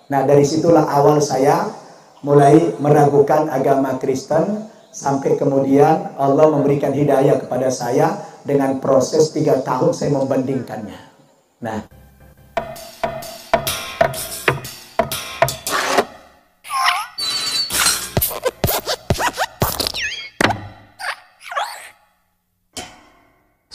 Nah, dari situlah awal saya mulai meragukan agama Kristen, sampai kemudian Allah memberikan hidayah kepada saya dengan proses 3 tahun saya membandingkannya. Nah,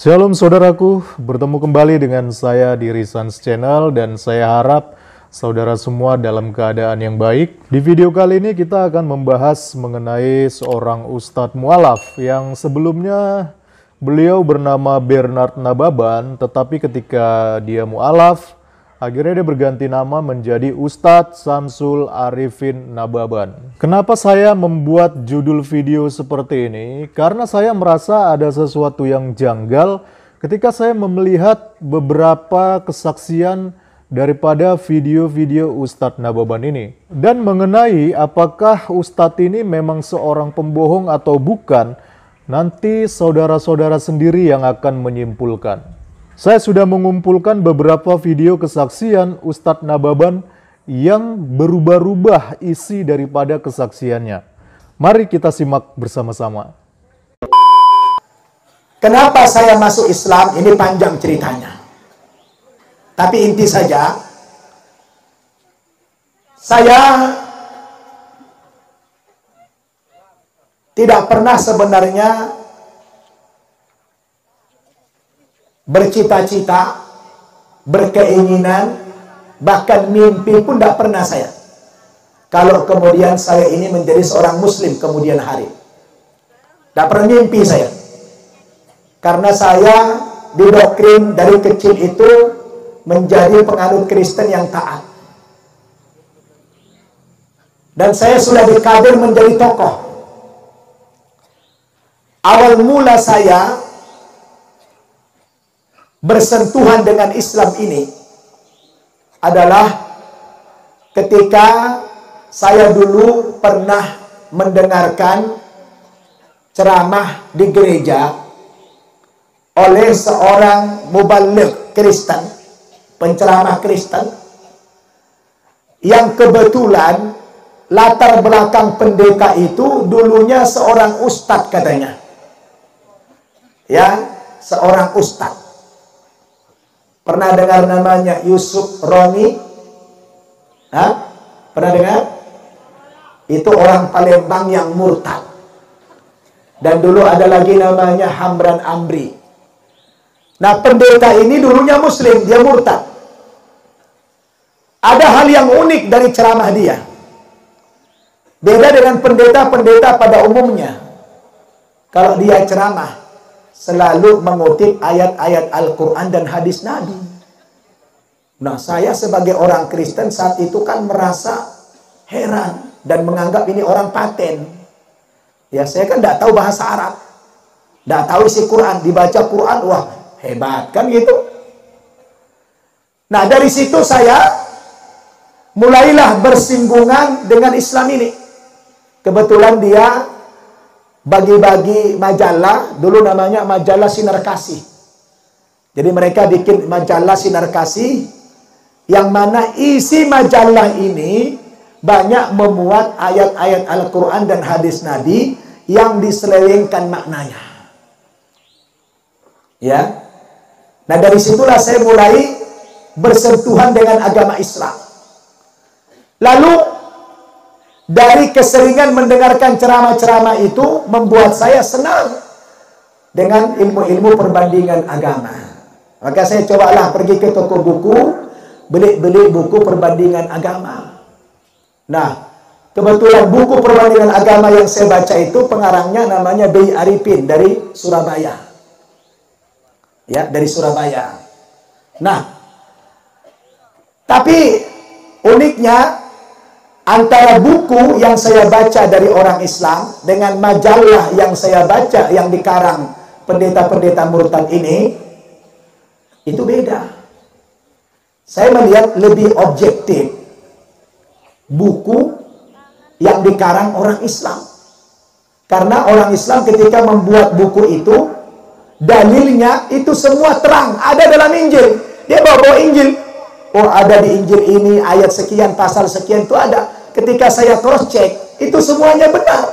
Shalom saudaraku, bertemu kembali dengan saya di Risans Channel dan saya harap saudara semua dalam keadaan yang baik. Di video kali ini kita akan membahas mengenai seorang Ustadz Mu'alaf yang sebelumnya beliau bernama Bernard Nababan, tetapi ketika dia mu'alaf, akhirnya dia berganti nama menjadi Ustadz Samsul Arifin Nababan. Kenapa saya membuat judul video seperti ini? Karena saya merasa ada sesuatu yang janggal ketika saya melihat beberapa kesaksian daripada video-video Ustadz Nababan ini. Dan mengenai apakah Ustadz ini memang seorang pembohong atau bukan, nanti saudara-saudara sendiri yang akan menyimpulkan. Saya sudah mengumpulkan beberapa video kesaksian Ustadz Nababan yang berubah-ubah isi daripada kesaksiannya. Mari kita simak bersama-sama. kenapa saya masuk Islam? Ini panjang ceritanya. Tapi inti saja, saya tidak pernah sebenarnya bercita-cita, berkeinginan, bahkan mimpi pun tidak pernah saya. Kalau kemudian saya ini menjadi seorang muslim kemudian hari. Tidak pernah mimpi saya. Karena saya didoktrin dari kecil itu menjadi penganut Kristen yang taat. Dan saya sudah dikader menjadi tokoh. Awal mula saya bersentuhan dengan Islam ini adalah ketika saya dulu pernah mendengarkan ceramah di gereja oleh seorang mubaligh Kristen, penceramah Kristen, yang kebetulan latar belakang pendeta itu dulunya seorang ustadz katanya. Ya, seorang ustadz. Pernah dengar namanya Yusuf Roni? Hah? Pernah dengar? Itu orang Palembang yang murtad. Dan dulu ada lagi namanya Hamran Amri. Nah, pendeta ini dulunya muslim, dia murtad. Ada hal yang unik dari ceramah dia. Beda dengan pendeta-pendeta pada umumnya. Kalau dia ceramah, selalu mengutip ayat-ayat Al-Quran dan hadis Nabi. Nah, saya sebagai orang Kristen saat itu kan merasa heran dan menganggap ini orang paten. Ya, saya kan tidak tahu bahasa Arab, tidak tahu isi Quran, dibaca Quran, wah hebat kan gitu. Nah, dari situ saya mulailah bersinggungan dengan Islam ini. Kebetulan dia bagi-bagi majalah, dulu namanya majalah Sinar Kasih. Jadi mereka bikin majalah Sinar Kasih, yang mana isi majalah ini banyak memuat ayat-ayat Al-Quran dan hadis Nabi yang diselewengkan maknanya. Ya. Nah, dari situlah saya mulai bersentuhan dengan agama Islam. Lalu dari keseringan mendengarkan ceramah-ceramah itu membuat saya senang dengan ilmu-ilmu perbandingan agama. Maka saya cobalah pergi ke toko buku, beli buku perbandingan agama. Nah, kebetulan buku perbandingan agama yang saya baca itu pengarangnya namanya B. Arifin dari Surabaya. Ya, dari Surabaya. Nah, tapi uniknya antara buku yang saya baca dari orang Islam dengan majalah yang saya baca yang dikarang pendeta-pendeta murtad ini, itu beda. Saya melihat lebih objektif buku yang dikarang orang Islam. Karena orang Islam ketika membuat buku itu, dalilnya itu semua terang, ada dalam Injil. Dia bawa Injil. oh ada di Injil ini ayat sekian, pasal sekian itu ada. Ketika saya cross check, itu semuanya benar.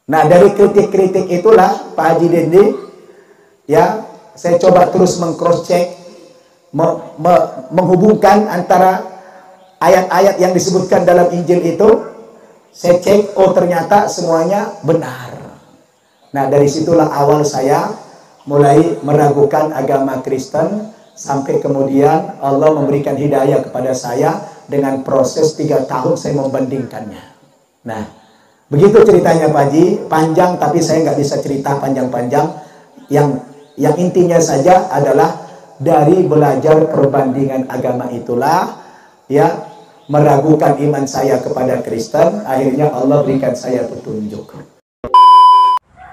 Nah, dari kritik-kritik itulah Pak Haji Dendi, ya, saya coba terus meng-cross check, menghubungkan antara ayat-ayat yang disebutkan dalam Injil itu. Saya cek, oh ternyata semuanya benar. Nah, dari situlah awal saya mulai meragukan agama Kristen, sampai kemudian Allah memberikan hidayah kepada saya dengan proses 3 tahun saya membandingkannya. Nah, begitu ceritanya Pak Haji, panjang tapi saya nggak bisa cerita panjang-panjang. Yang intinya saja adalah dari belajar perbandingan agama itulah, ya, meragukan iman saya kepada Kristen, akhirnya Allah berikan saya petunjuk.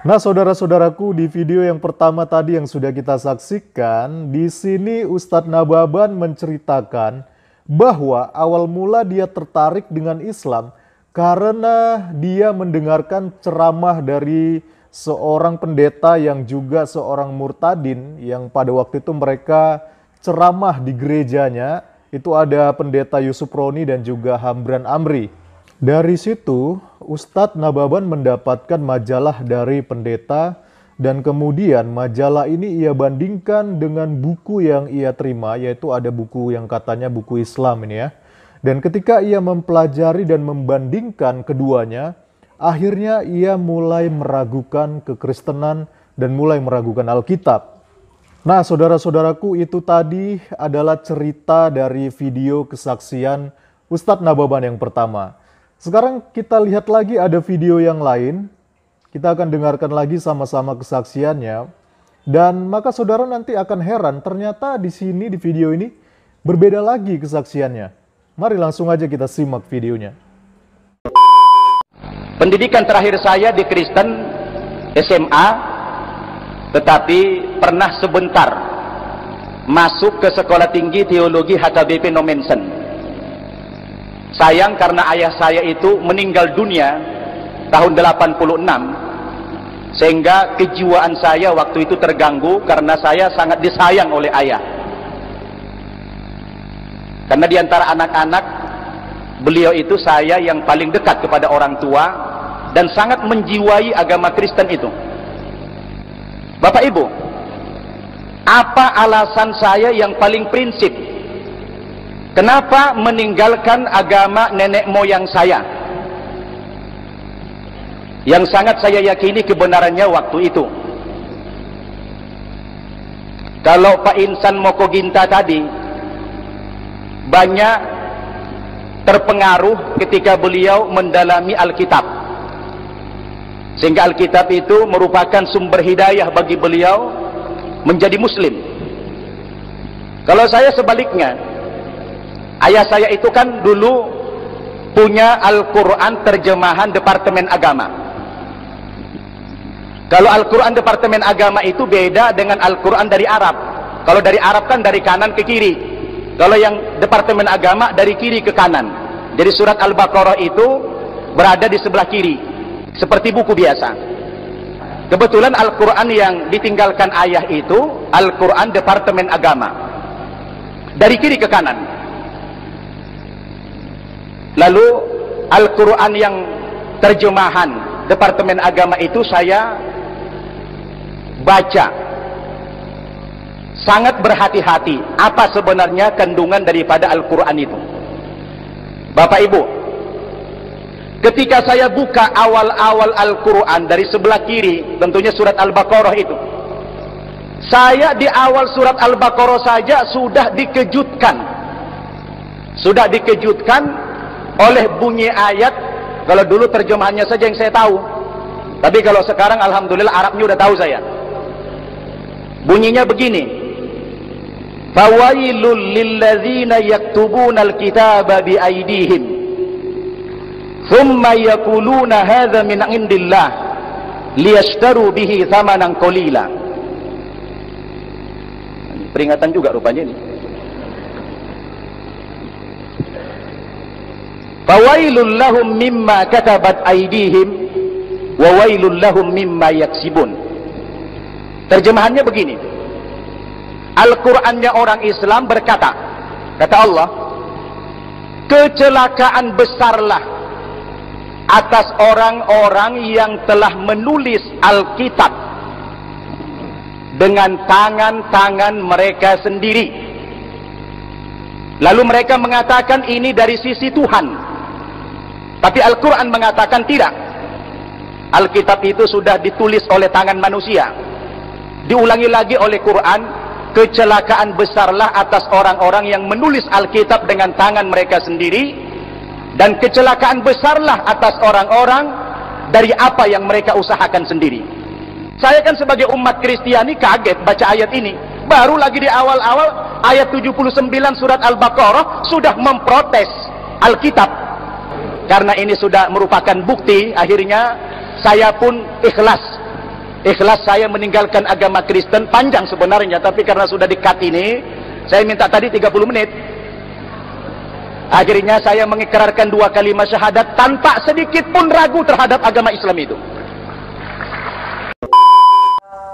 Nah, saudara-saudaraku, di video yang pertama tadi yang sudah kita saksikan, di sini Ustadz Nababan menceritakan bahwa awal mula dia tertarik dengan Islam karena dia mendengarkan ceramah dari seorang pendeta yang juga seorang murtadin, yang pada waktu itu mereka ceramah di gerejanya. Itu ada pendeta Yusuf Roni dan juga Hamdan Amri. Dari situ, Ustadz Nababan mendapatkan majalah dari pendeta, dan kemudian majalah ini ia bandingkan dengan buku yang ia terima, yaitu ada buku yang katanya buku Islam ini ya. Dan ketika ia mempelajari dan membandingkan keduanya, akhirnya ia mulai meragukan kekristenan dan mulai meragukan Alkitab. Nah, saudara-saudaraku, itu tadi adalah cerita dari video kesaksian Ustadz Nababan yang pertama. Sekarang kita lihat lagi ada video yang lain. Kita akan dengarkan lagi sama-sama kesaksiannya. Dan maka saudara nanti akan heran, ternyata di sini di video ini berbeda lagi kesaksiannya. Mari langsung aja kita simak videonya. Pendidikan terakhir saya di Kristen SMA, tetapi pernah sebentar masuk ke Sekolah Tinggi Teologi HKBP Nomensen. Sayang karena ayah saya itu meninggal dunia tahun 86, sehingga kejiwaan saya waktu itu terganggu karena saya sangat disayang oleh ayah. Karena di antara anak-anak, beliau itu saya yang paling dekat kepada orang tua dan sangat menjiwai agama Kristen itu. Bapak Ibu, apa alasan saya yang paling prinsip? Kenapa meninggalkan agama nenek moyang saya? Yang sangat saya yakini kebenarannya waktu itu. Kalau Pak Insan Mokoginta tadi banyak terpengaruh ketika beliau mendalami Alkitab, sehingga Alkitab itu merupakan sumber hidayah bagi beliau menjadi Muslim. Kalau saya sebaliknya, ayah saya itu kan dulu punya Al-Quran terjemahan Departemen Agama. Kalau Al-Quran Departemen Agama itu beda dengan Al-Quran dari Arab. Kalau dari Arab kan dari kanan ke kiri. Kalau yang Departemen Agama dari kiri ke kanan. Jadi surat Al-Baqarah itu berada di sebelah kiri, seperti buku biasa. Kebetulan Al-Quran yang ditinggalkan ayah itu Al-Quran Departemen Agama, dari kiri ke kanan. Lalu Al-Quran yang terjemahan Departemen Agama itu saya baca, sangat berhati-hati apa sebenarnya kandungan daripada Al-Quran itu. Bapak Ibu, ketika saya buka awal-awal Al-Quran dari sebelah kiri, tentunya surat Al-Baqarah itu, saya di awal surat Al-Baqarah saja sudah dikejutkan oleh bunyi ayat. Kalau dulu terjemahannya saja yang saya tahu, tapi kalau sekarang alhamdulillah Arabnya udah tahu saya. Bunyinya begini: fawailul lilladzina yaktubunal kitaba biaydihim thumma yaquluna hadza min indillah liyashtaru bihi thamanan qalila. Peringatan juga rupanya ini. Fawailul lahum mimma katabat aydihim wa wailul lahum mimma yaksibun. Terjemahannya begini: Al-Qur'annya orang Islam berkata, kata Allah, kecelakaan besarlah atas orang-orang yang telah menulis Alkitab dengan tangan-tangan mereka sendiri. Lalu mereka mengatakan ini dari sisi Tuhan, tapi Al-Quran mengatakan tidak. Alkitab itu sudah ditulis oleh tangan manusia. Diulangi lagi oleh Quran, kecelakaan besarlah atas orang-orang yang menulis Alkitab dengan tangan mereka sendiri, dan kecelakaan besarlah atas orang-orang dari apa yang mereka usahakan sendiri. Saya kan sebagai umat Kristiani kaget baca ayat ini. Baru lagi di awal-awal ayat 79 surat Al-Baqarah sudah memprotes Alkitab. Karena ini sudah merupakan bukti, akhirnya saya pun ikhlas saya meninggalkan agama Kristen. Panjang sebenarnya, tapi karena sudah di-cut ini, saya minta tadi 30 menit. Akhirnya saya mengikrarkan 2 kalimat syahadat tanpa sedikit pun ragu terhadap agama Islam itu.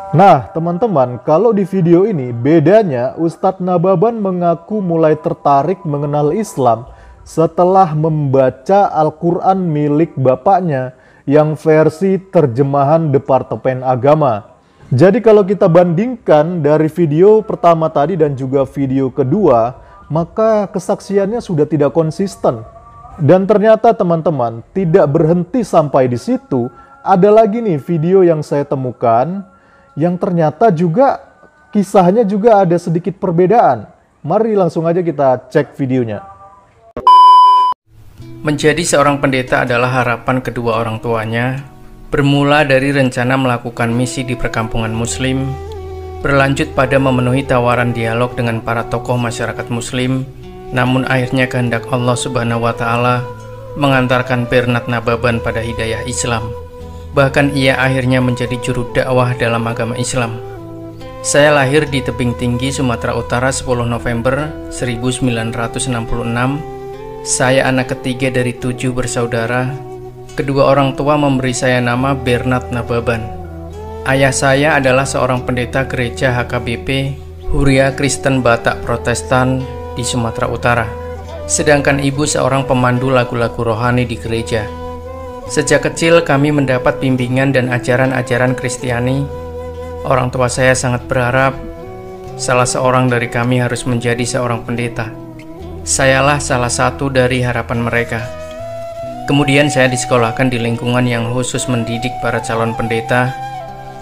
Nah, teman-teman, kalau di video ini bedanya Ustadz Nababan mengaku mulai tertarik mengenal Islam setelah membaca Al-Quran milik bapaknya yang versi terjemahan Departemen Agama. Jadi kalau kita bandingkan dari video pertama tadi dan juga video kedua, maka kesaksiannya sudah tidak konsisten. Dan ternyata teman-teman, tidak berhenti sampai di situ. Ada lagi nih video yang saya temukan yang ternyata juga kisahnya juga ada sedikit perbedaan. Mari langsung aja kita cek videonya. Menjadi seorang pendeta adalah harapan kedua orang tuanya, bermula dari rencana melakukan misi di perkampungan Muslim, berlanjut pada memenuhi tawaran dialog dengan para tokoh masyarakat Muslim, namun akhirnya kehendak Allah Subhanahu wa Ta'ala mengantarkan Bernard Nababan pada hidayah Islam. Bahkan ia akhirnya menjadi juru dakwah dalam agama Islam. Saya lahir di Tebing Tinggi, Sumatera Utara 10 November 1966. Saya anak ketiga dari 7 bersaudara. Kedua orang tua memberi saya nama Bernard Nababan. Ayah saya adalah seorang pendeta gereja HKBP Huria Kristen Batak Protestan di Sumatera Utara. Sedangkan ibu seorang pemandu lagu-lagu rohani di gereja. Sejak kecil kami mendapat bimbingan dan ajaran-ajaran Kristiani. Orang tua saya sangat berharap salah seorang dari kami harus menjadi seorang pendeta. Sayalah salah satu dari harapan mereka. Kemudian saya disekolahkan di lingkungan yang khusus mendidik para calon pendeta,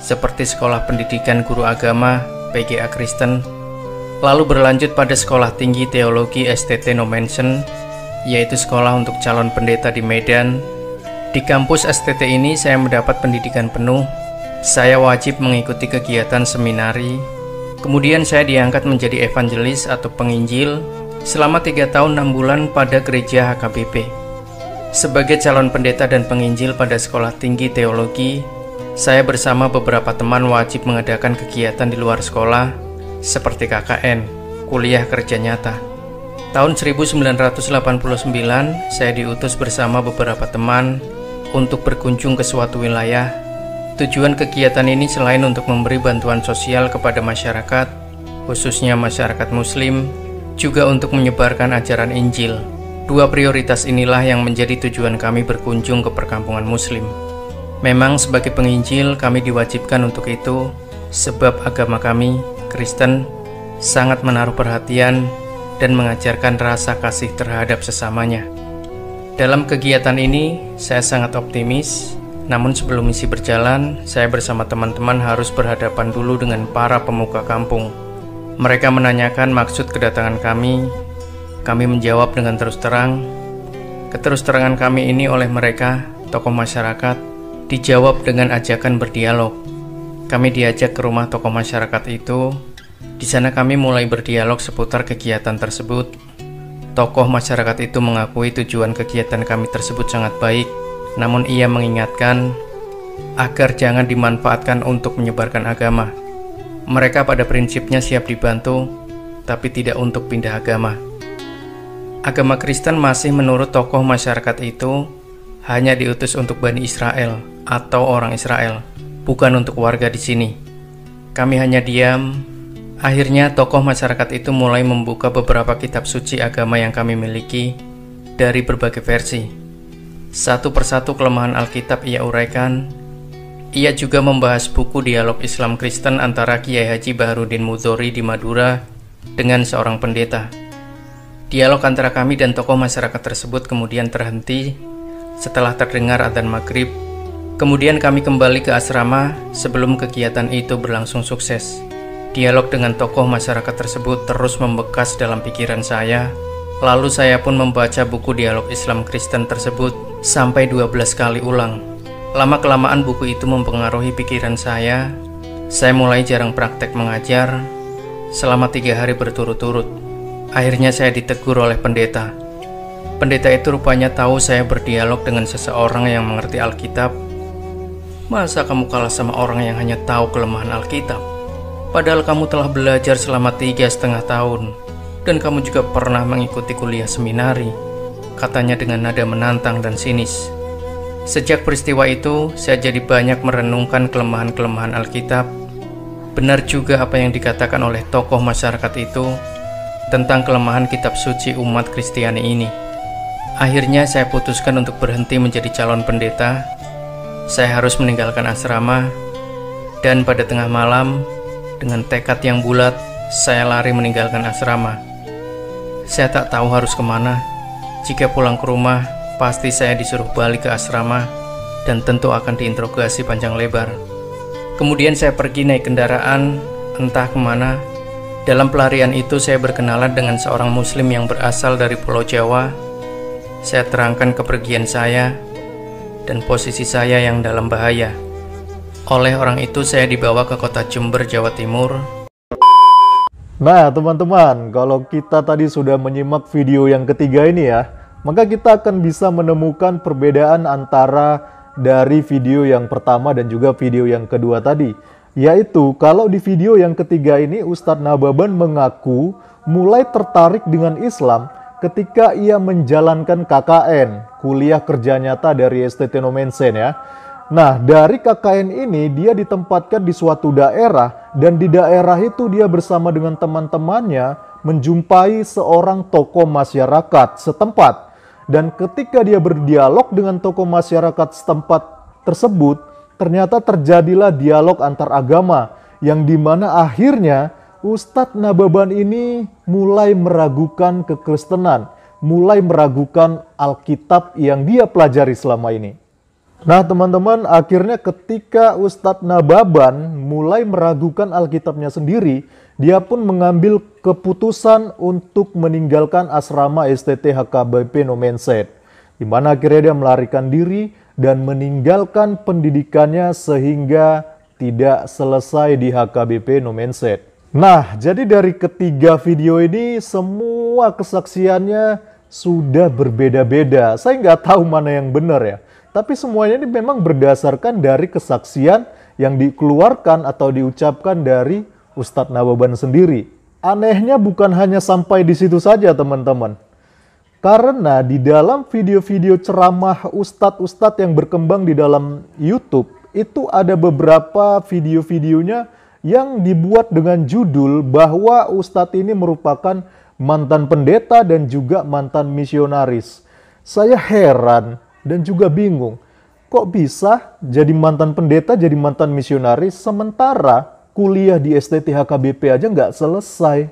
seperti Sekolah Pendidikan Guru Agama PGA Kristen, lalu berlanjut pada Sekolah Tinggi Teologi STT Nomensen, yaitu sekolah untuk calon pendeta di Medan. Di kampus STT ini saya mendapat pendidikan penuh. Saya wajib mengikuti kegiatan seminari. Kemudian saya diangkat menjadi evangelis atau penginjil selama 3 tahun 6 bulan pada gereja HKBP. Sebagai calon pendeta dan penginjil pada Sekolah Tinggi Teologi, saya bersama beberapa teman wajib mengadakan kegiatan di luar sekolah seperti KKN, kuliah kerja nyata. Tahun 1989, saya diutus bersama beberapa teman untuk berkunjung ke suatu wilayah. Tujuan kegiatan ini selain untuk memberi bantuan sosial kepada masyarakat, khususnya masyarakat Muslim, juga untuk menyebarkan ajaran Injil. 2 prioritas inilah yang menjadi tujuan kami berkunjung ke perkampungan Muslim. Memang sebagai penginjil kami diwajibkan untuk itu, sebab agama kami, Kristen, sangat menaruh perhatian dan mengajarkan rasa kasih terhadap sesamanya. Dalam kegiatan ini, saya sangat optimis. Namun sebelum misi berjalan, saya bersama teman-teman harus berhadapan dulu dengan para pemuka kampung. Mereka menanyakan maksud kedatangan kami. Kami menjawab dengan terus terang. Keterus-terangan kami ini oleh mereka, tokoh masyarakat, dijawab dengan ajakan berdialog. Kami diajak ke rumah tokoh masyarakat itu. Di sana kami mulai berdialog seputar kegiatan tersebut. Tokoh masyarakat itu mengakui tujuan kegiatan kami tersebut sangat baik, namun ia mengingatkan agar jangan dimanfaatkan untuk menyebarkan agama. Mereka pada prinsipnya siap dibantu, tapi tidak untuk pindah agama. Agama Kristen masih menurut tokoh masyarakat itu hanya diutus untuk Bani Israel atau orang Israel, bukan untuk warga di sini. Kami hanya diam, Akhirnya tokoh masyarakat itu mulai membuka beberapa kitab suci agama yang kami miliki dari berbagai versi. Satu persatu kelemahan Alkitab ia uraikan. Ia juga membahas buku dialog Islam Kristen antara Kiai Haji Baharudin Mudhori di Madura dengan seorang pendeta. Dialog antara kami dan tokoh masyarakat tersebut kemudian terhenti setelah terdengar adzan maghrib. Kemudian kami kembali ke asrama sebelum kegiatan itu berlangsung sukses. Dialog dengan tokoh masyarakat tersebut terus membekas dalam pikiran saya. Lalu saya pun membaca buku dialog Islam Kristen tersebut sampai 12 kali ulang. Lama-kelamaan buku itu mempengaruhi pikiran saya. Saya mulai jarang praktek mengajar selama 3 hari berturut-turut. Akhirnya saya ditegur oleh pendeta. Pendeta itu rupanya tahu saya berdialog dengan seseorang yang mengerti Alkitab. Masa kamu kalah sama orang yang hanya tahu kelemahan Alkitab? Padahal kamu telah belajar selama 3,5 tahun, dan kamu juga pernah mengikuti kuliah seminari, katanya dengan nada menantang dan sinis. Sejak peristiwa itu, saya jadi banyak merenungkan kelemahan-kelemahan Alkitab. Benar juga apa yang dikatakan oleh tokoh masyarakat itu tentang kelemahan kitab suci umat Kristiani ini. Akhirnya saya putuskan untuk berhenti menjadi calon pendeta. Saya harus meninggalkan asrama, dan pada tengah malam, dengan tekad yang bulat, saya lari meninggalkan asrama. Saya tak tahu harus kemana. Jika pulang ke rumah, pasti saya disuruh balik ke asrama dan tentu akan diinterogasi panjang lebar. Kemudian saya pergi naik kendaraan, entah kemana. Dalam pelarian itu saya berkenalan dengan seorang muslim yang berasal dari Pulau Jawa. Saya terangkan kepergian saya dan posisi saya yang dalam bahaya. Oleh orang itu saya dibawa ke kota Jember, Jawa Timur. Nah teman-teman, kalau kita tadi sudah menyimak video yang ketiga ini ya, maka kita akan bisa menemukan perbedaan antara dari video yang pertama dan juga video yang kedua tadi. Yaitu kalau di video yang ketiga ini Ustadz Nababan mengaku mulai tertarik dengan Islam ketika ia menjalankan KKN, kuliah kerja nyata dari STT Nomensen ya. Nah, dari KKN ini dia ditempatkan di suatu daerah dan di daerah itu dia bersama dengan teman-temannya menjumpai seorang tokoh masyarakat setempat. Dan ketika dia berdialog dengan tokoh masyarakat setempat tersebut, ternyata terjadilah dialog antar agama yang dimana akhirnya Ustadz Nababan ini mulai meragukan kekristenan, mulai meragukan Alkitab yang dia pelajari selama ini. Nah teman-teman, akhirnya ketika Ustadz Nababan mulai meragukan Alkitabnya sendiri, dia pun mengambil keputusan untuk meninggalkan asrama STT HKBP Nomensen, di mana akhirnya dia melarikan diri dan meninggalkan pendidikannya sehingga tidak selesai di HKBP Nomensen. Nah, jadi dari ketiga video ini semua kesaksiannya sudah berbeda-beda. Saya nggak tahu mana yang benar ya. Tapi semuanya ini memang berdasarkan dari kesaksian yang dikeluarkan atau diucapkan dari Ustadz Nababan sendiri. Anehnya bukan hanya sampai di situ saja teman-teman. Karena di dalam video-video ceramah ustadz-ustadz yang berkembang di dalam YouTube, itu ada beberapa video-videonya yang dibuat dengan judul bahwa ustadz ini merupakan mantan pendeta dan juga mantan misionaris. Saya heran dan juga bingung, kok bisa jadi mantan pendeta, jadi mantan misionaris, sementara kuliah di STT HKBP aja nggak selesai.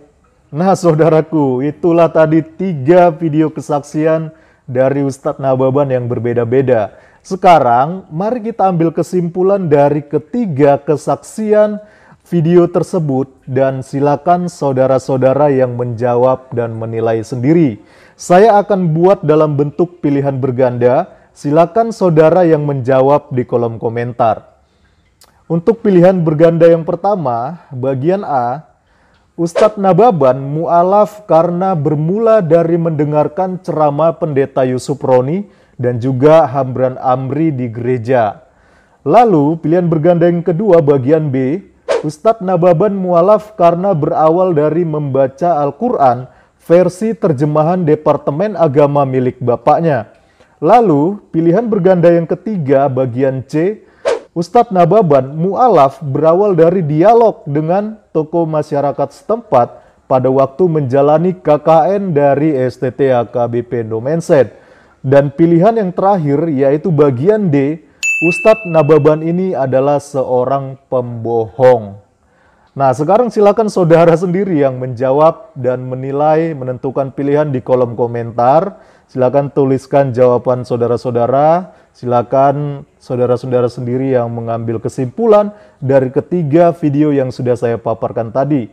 Nah saudaraku, itulah tadi 3 video kesaksian dari Ustadz Nababan yang berbeda-beda. Sekarang, mari kita ambil kesimpulan dari ketiga kesaksian video tersebut dan silakan saudara-saudara yang menjawab dan menilai sendiri. Saya akan buat dalam bentuk pilihan berganda. Silakan saudara yang menjawab di kolom komentar. Untuk pilihan berganda yang pertama, bagian A, Ustadz Nababan mu'alaf karena bermula dari mendengarkan ceramah pendeta Yusuf Roni dan juga Hamran Amri di gereja. Lalu pilihan berganda yang kedua, bagian B, Ustadz Nababan mu'alaf karena berawal dari membaca Al-Quran versi terjemahan Departemen Agama milik bapaknya. Lalu, pilihan berganda yang ketiga, bagian C, Ustadz Nababan mu'alaf berawal dari dialog dengan tokoh masyarakat setempat pada waktu menjalani KKN dari STT HKBP Nomensen. Dan pilihan yang terakhir yaitu bagian D, Ustadz Nababan ini adalah seorang pembohong. Nah, sekarang silakan saudara sendiri yang menjawab dan menilai, menentukan pilihan di kolom komentar. Silakan tuliskan jawaban saudara-saudara. Silakan saudara-saudara sendiri yang mengambil kesimpulan dari ketiga video yang sudah saya paparkan tadi.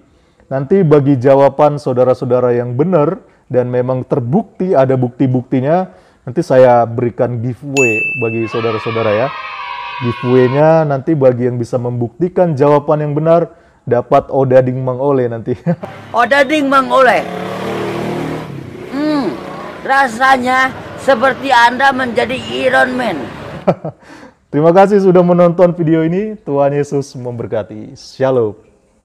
Nanti bagi jawaban saudara-saudara yang benar dan memang terbukti ada bukti-buktinya, nanti saya berikan giveaway bagi saudara-saudara ya. Giveaway-nya nanti bagi yang bisa membuktikan jawaban yang benar dapat odading Mang Oleh nanti. Odading Mang Oleh. Rasanya seperti Anda menjadi Iron Man. Terima kasih sudah menonton video ini. Tuhan Yesus memberkati. Shalom.